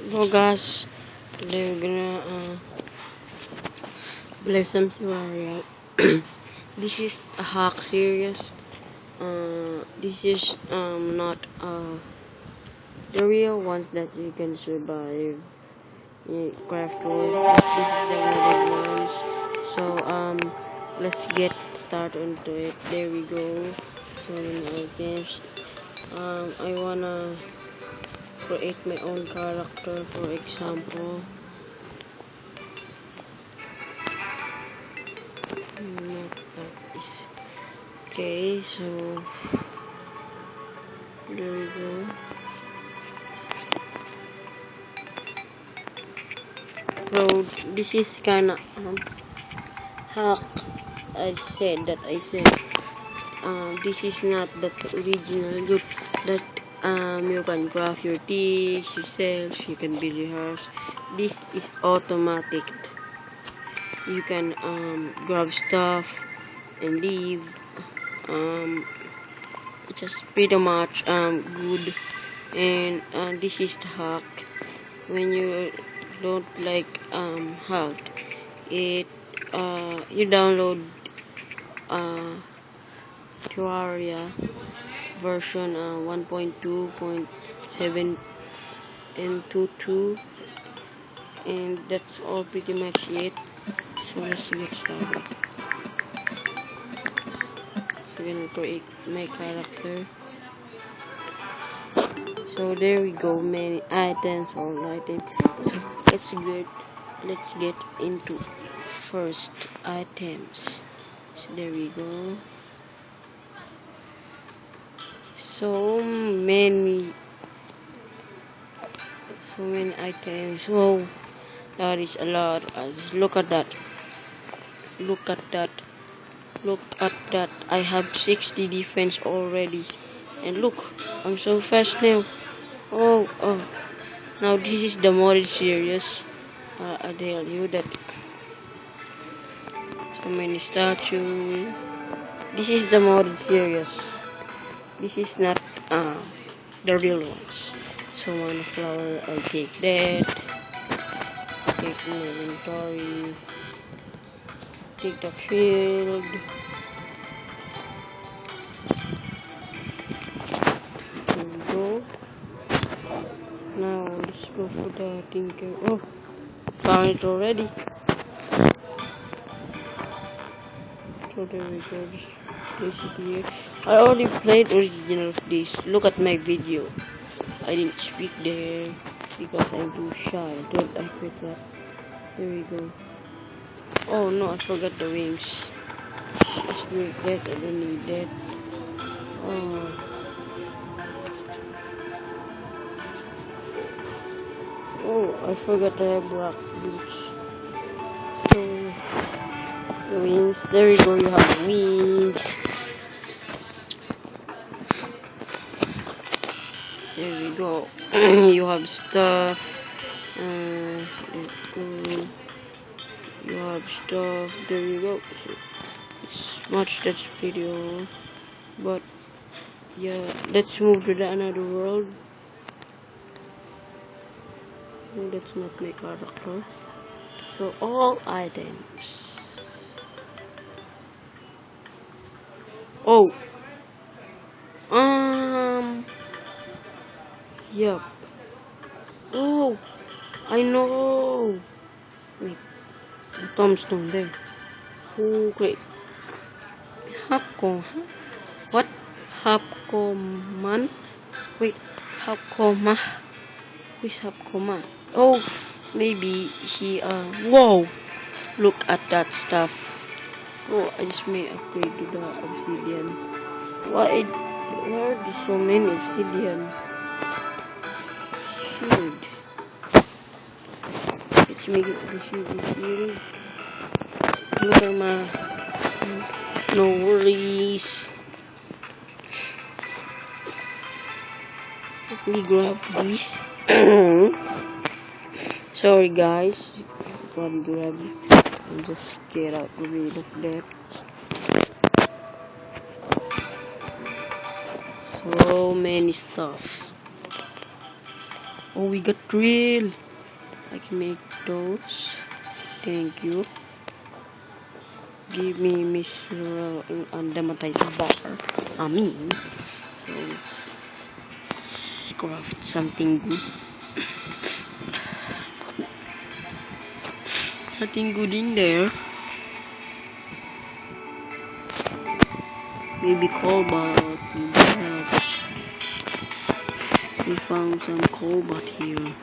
So guys, today we're gonna play some tutorial. This is a hack series. This is not the real ones that you can survive in craft world. This is the modded ones. So let's get started into it. There we go. So in our games, I wanna create my own character, for example. Okay, so there we go. So this is kinda hack. I said this is not the original look that you can craft your things yourself, you can build your house. This is automatic. You can grab stuff and leave. Just pretty much good. And this is the hack. When you don't like hack it, you download Terraria version 1.2.7 and 2.2, and that's all pretty much it. So let's get started. So I'm gonna create my character. So there we go, many items, all items. So let's get into first items. So there we go. So many items. Oh, that is a lot. Look at that. Look at that. Look at that. I have 60 defense already. And look, I'm so fast now. Oh. Now this is the modded series. I tell you that. So many statues. This is the modded series. This is not the real ones. So one flower, I'll take that. Take my inventory. Take the field. There we go. Now let's go for the tinker. Oh, found it already. So there we go. Just place it here. I already played original of this. Look at my video. I didn't speak there because I'm too shy. Don't I quit that? There we go. Oh no, I forgot the wings. Let's do that. I don't need that. Oh, I forgot I have black boots. So the wings. There we go. You have wings. There we go. You have stuff. You have stuff. There you go. So it's much that's video, but yeah, let's move to the another world. No, that's not my character. So all items. Oh. Yep. Oh, I know. Wait, the tombstone there. Oh, great. Hapko. What? Hapkoman? Wait, Hapkoma. Who's Hapkoma? Oh, maybe he. Whoa! Look at that stuff. Oh, I just may upgrade to the obsidian. Why are there so many obsidian? Shield. Let's make it the shield. Look at my. No worries. Let me grab this. Sorry guys. Probably grab it and just get out rid of that. So many stuff. Oh, we got drill. I can make those. Thank you. Give me Mr. Undemonetized bar. So craft something good. Nothing good in there. Maybe cobalt. We found some cobalt here.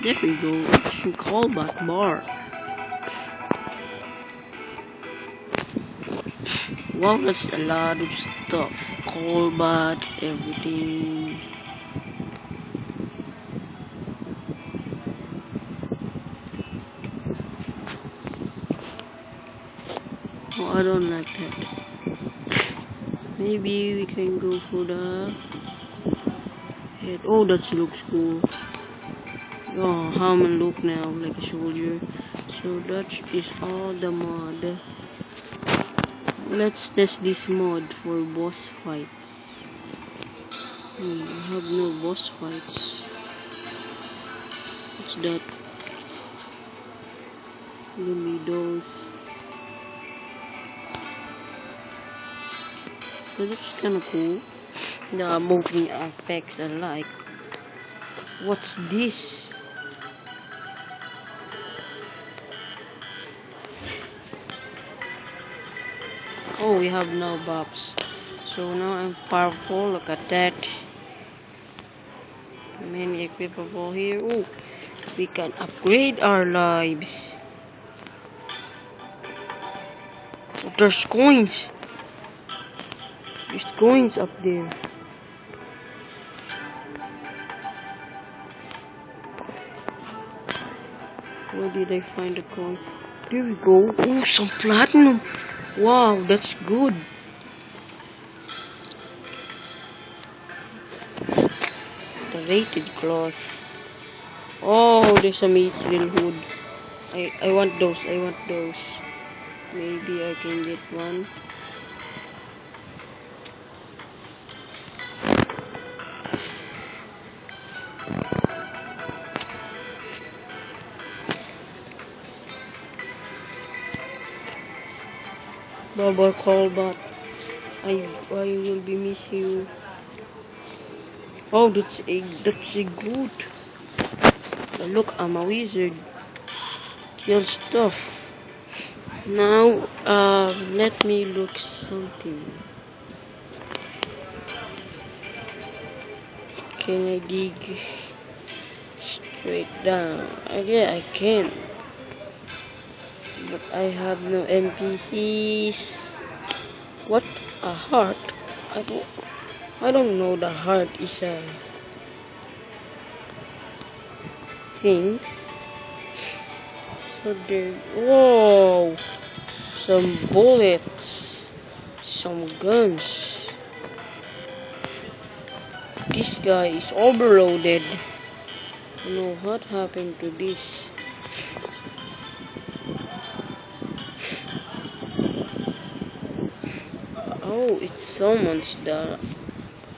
There we go. Some cobalt bar. Wow, that's a lot of stuff. Cobalt, everything. Oh, I don't like that. Maybe we can go for the head. Oh, that looks cool. Oh, how am I look now like a soldier? So that is all the mod. Let's test this mod for boss fights. We have no boss fights. What's that? Give me those. So that's kinda cool. The moving effects I like. What's this? Oh, we have no buffs. So now I'm powerful. Look at that. Many equipable here. Oh, we can upgrade our lives. Oh, there's coins. There's coins up there. Where did I find the coin? There we go. Oh, some platinum. Wow, that's good. The rated cloth. Oh, there's a mithril hood. I want those. Maybe I can get one. Baba Callback. I will be missing you. Oh, that's a good. Look, I'm a wizard. Kill stuff. Now, let me look something. Can I dig straight down? Yeah, I can. But I have no NPCs. What? A heart? I don't know the heart is a thing. So there. Whoa! Some bullets. Some guns. This guy is overloaded. I don't know what happened to this. Oh, it summons the.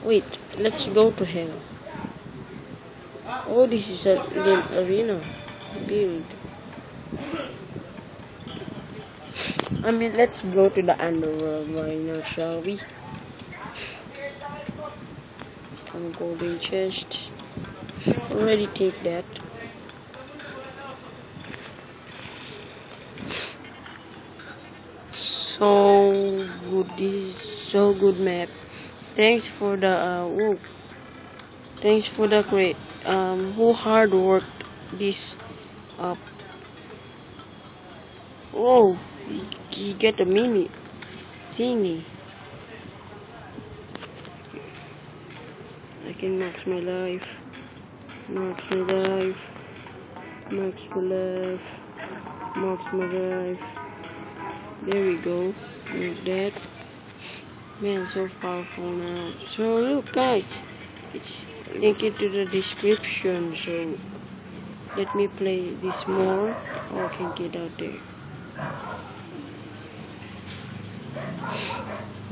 Wait, let's go to hell. Oh, this is a little arena build. Let's go to the underworld right now, shall we? Some golden chest. Already take that. So good. This is so good map. Thanks for the thanks for the great who hard worked this up. Oh, you get a mini thingy. I can max my life. Max my life. Max my life. Max my life. There we go. Like that. Man, so powerful now. So look, guys, it's linked to the description. So let me play this more. Oh, I can get out there.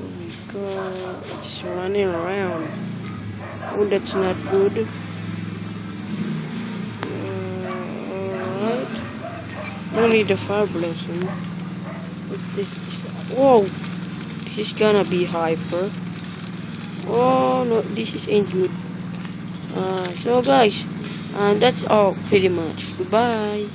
Oh my god, just running around. Oh, that's not good. Only the fire blossom. What's this? Whoa! This is gonna be hyper. Oh no, this is ain't good. So guys, that's all pretty much. Goodbye.